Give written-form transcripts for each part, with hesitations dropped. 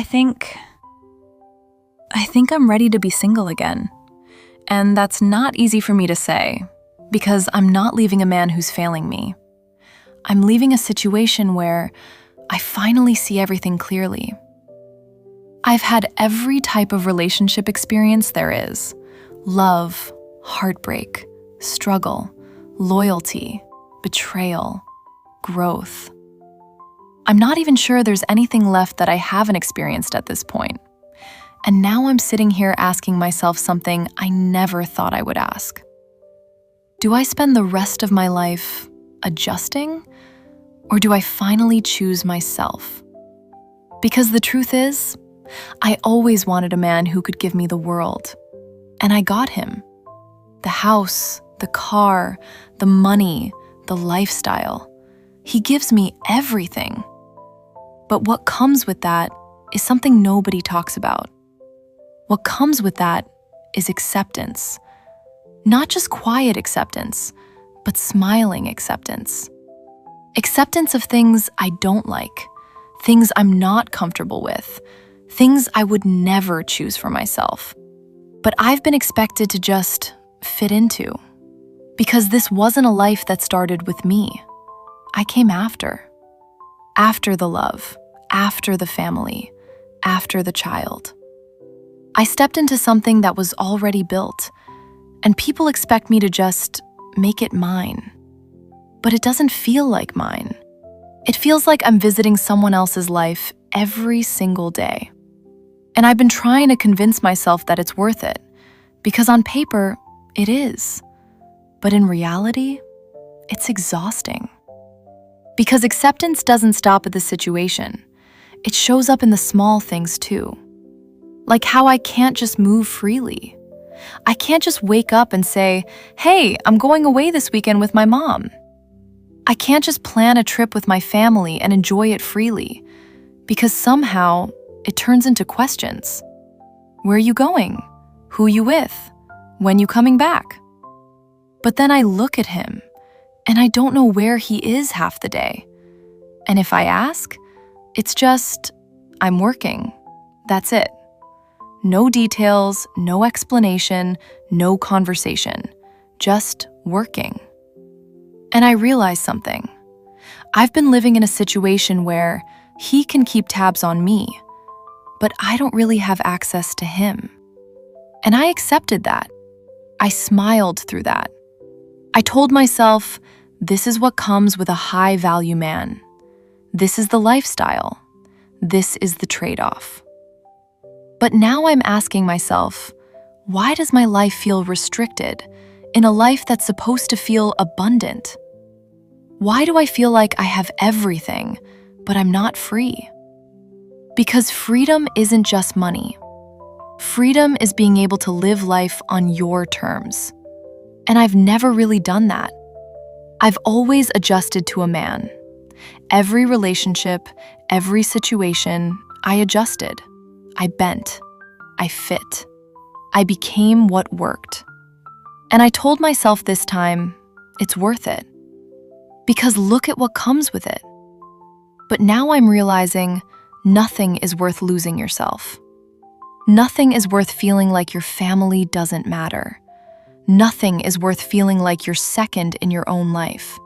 I think I'm ready to be single again. And that's not easy for me to say, because I'm not leaving a man who's failing me. I'm leaving a situation where I finally see everything clearly. I've had every type of relationship experience there is: love, heartbreak, struggle, loyalty, betrayal, growth. I'm not even sure there's anything left that I haven't experienced at this point. And now I'm sitting here asking myself something I never thought I would ask. Do I spend the rest of my life adjusting? Or do I finally choose myself? Because the truth is, I always wanted a man who could give me the world. And I got him. The house, the car, the money, the lifestyle. He gives me everything. But what comes with that is something nobody talks about. What comes with that is acceptance. Not just quiet acceptance, but smiling acceptance. Acceptance of things I don't like, things I'm not comfortable with, things I would never choose for myself. But I've been expected to just fit into. Because this wasn't a life that started with me. I came after. After the love, after the family, after the child. I stepped into something that was already built, and people expect me to just make it mine. But it doesn't feel like mine. It feels like I'm visiting someone else's life every single day. And I've been trying to convince myself that it's worth it, because on paper, it is. But in reality, it's exhausting. Because acceptance doesn't stop at the situation. It shows up in the small things too. Like how I can't just move freely. I can't just wake up and say, "Hey, I'm going away this weekend with my mom." I can't just plan a trip with my family and enjoy it freely, because somehow it turns into questions. Where are you going? Who you with? When you coming back? But then I look at him, and I don't know where he is half the day. And if I ask, it's just, I'm working. That's it. No details, no explanation, no conversation. Just working. And I realized something. I've been living in a situation where he can keep tabs on me, but I don't really have access to him. And I accepted that. I smiled through that. I told myself, this is what comes with a high-value man. This is the lifestyle. This is the trade-off. But now I'm asking myself, why does my life feel restricted in a life that's supposed to feel abundant? Why do I feel like I have everything, but I'm not free? Because freedom isn't just money. Freedom is being able to live life on your terms. And I've never really done that. I've always adjusted to a man. Every relationship, every situation, I adjusted. I bent. I fit. I became what worked. And I told myself this time, it's worth it. Because look at what comes with it. But now I'm realizing nothing is worth losing yourself. Nothing is worth feeling like your family doesn't matter. Nothing is worth feeling like you're second in your own life.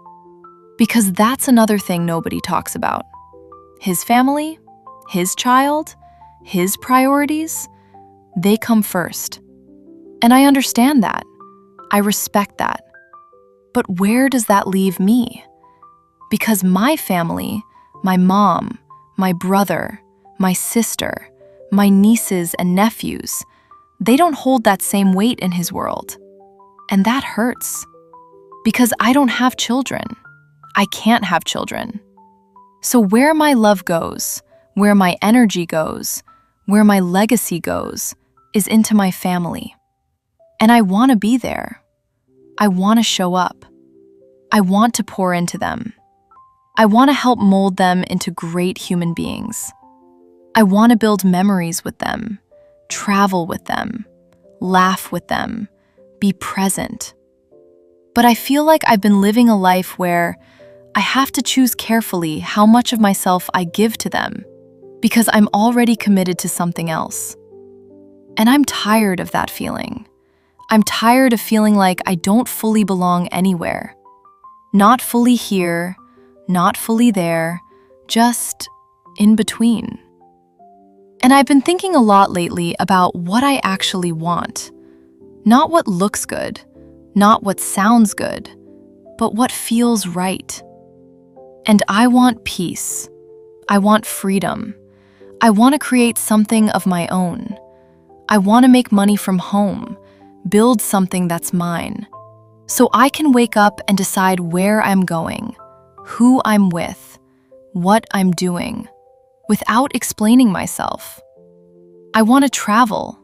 Because that's another thing nobody talks about. His family, his child, his priorities, they come first. And I understand that. I respect that. But where does that leave me? Because my family, my mom, my brother, my sister, my nieces and nephews, they don't hold that same weight in his world. And that hurts. Because I don't have children. I can't have children. So where my love goes, where my energy goes, where my legacy goes, is into my family. And I want to be there. I want to show up. I want to pour into them. I want to help mold them into great human beings. I want to build memories with them, travel with them, laugh with them, be present. But I feel like I've been living a life where I have to choose carefully how much of myself I give to them, because I'm already committed to something else. And I'm tired of that feeling. I'm tired of feeling like I don't fully belong anywhere. Not fully here, not fully there, just in between. And I've been thinking a lot lately about what I actually want. Not what looks good, not what sounds good, but what feels right. And I want peace. I want freedom. I want to create something of my own. I want to make money from home, build something that's mine, so I can wake up and decide where I'm going, who I'm with, what I'm doing, without explaining myself. I want to travel.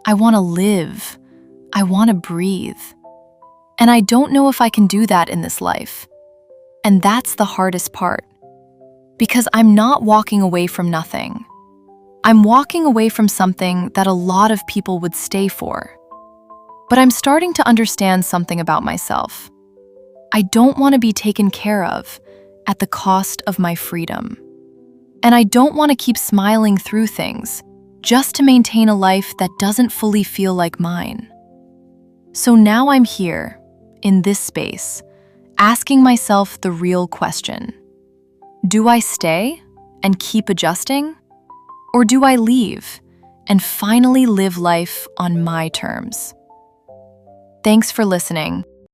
I want to live. I want to breathe. And I don't know if I can do that in this life. And that's the hardest part. Because I'm not walking away from nothing. I'm walking away from something that a lot of people would stay for. But I'm starting to understand something about myself. I don't want to be taken care of at the cost of my freedom. And I don't want to keep smiling through things just to maintain a life that doesn't fully feel like mine. So now I'm here, in this space, asking myself the real question. Do I stay and keep adjusting? Or do I leave and finally live life on my terms? Thanks for listening.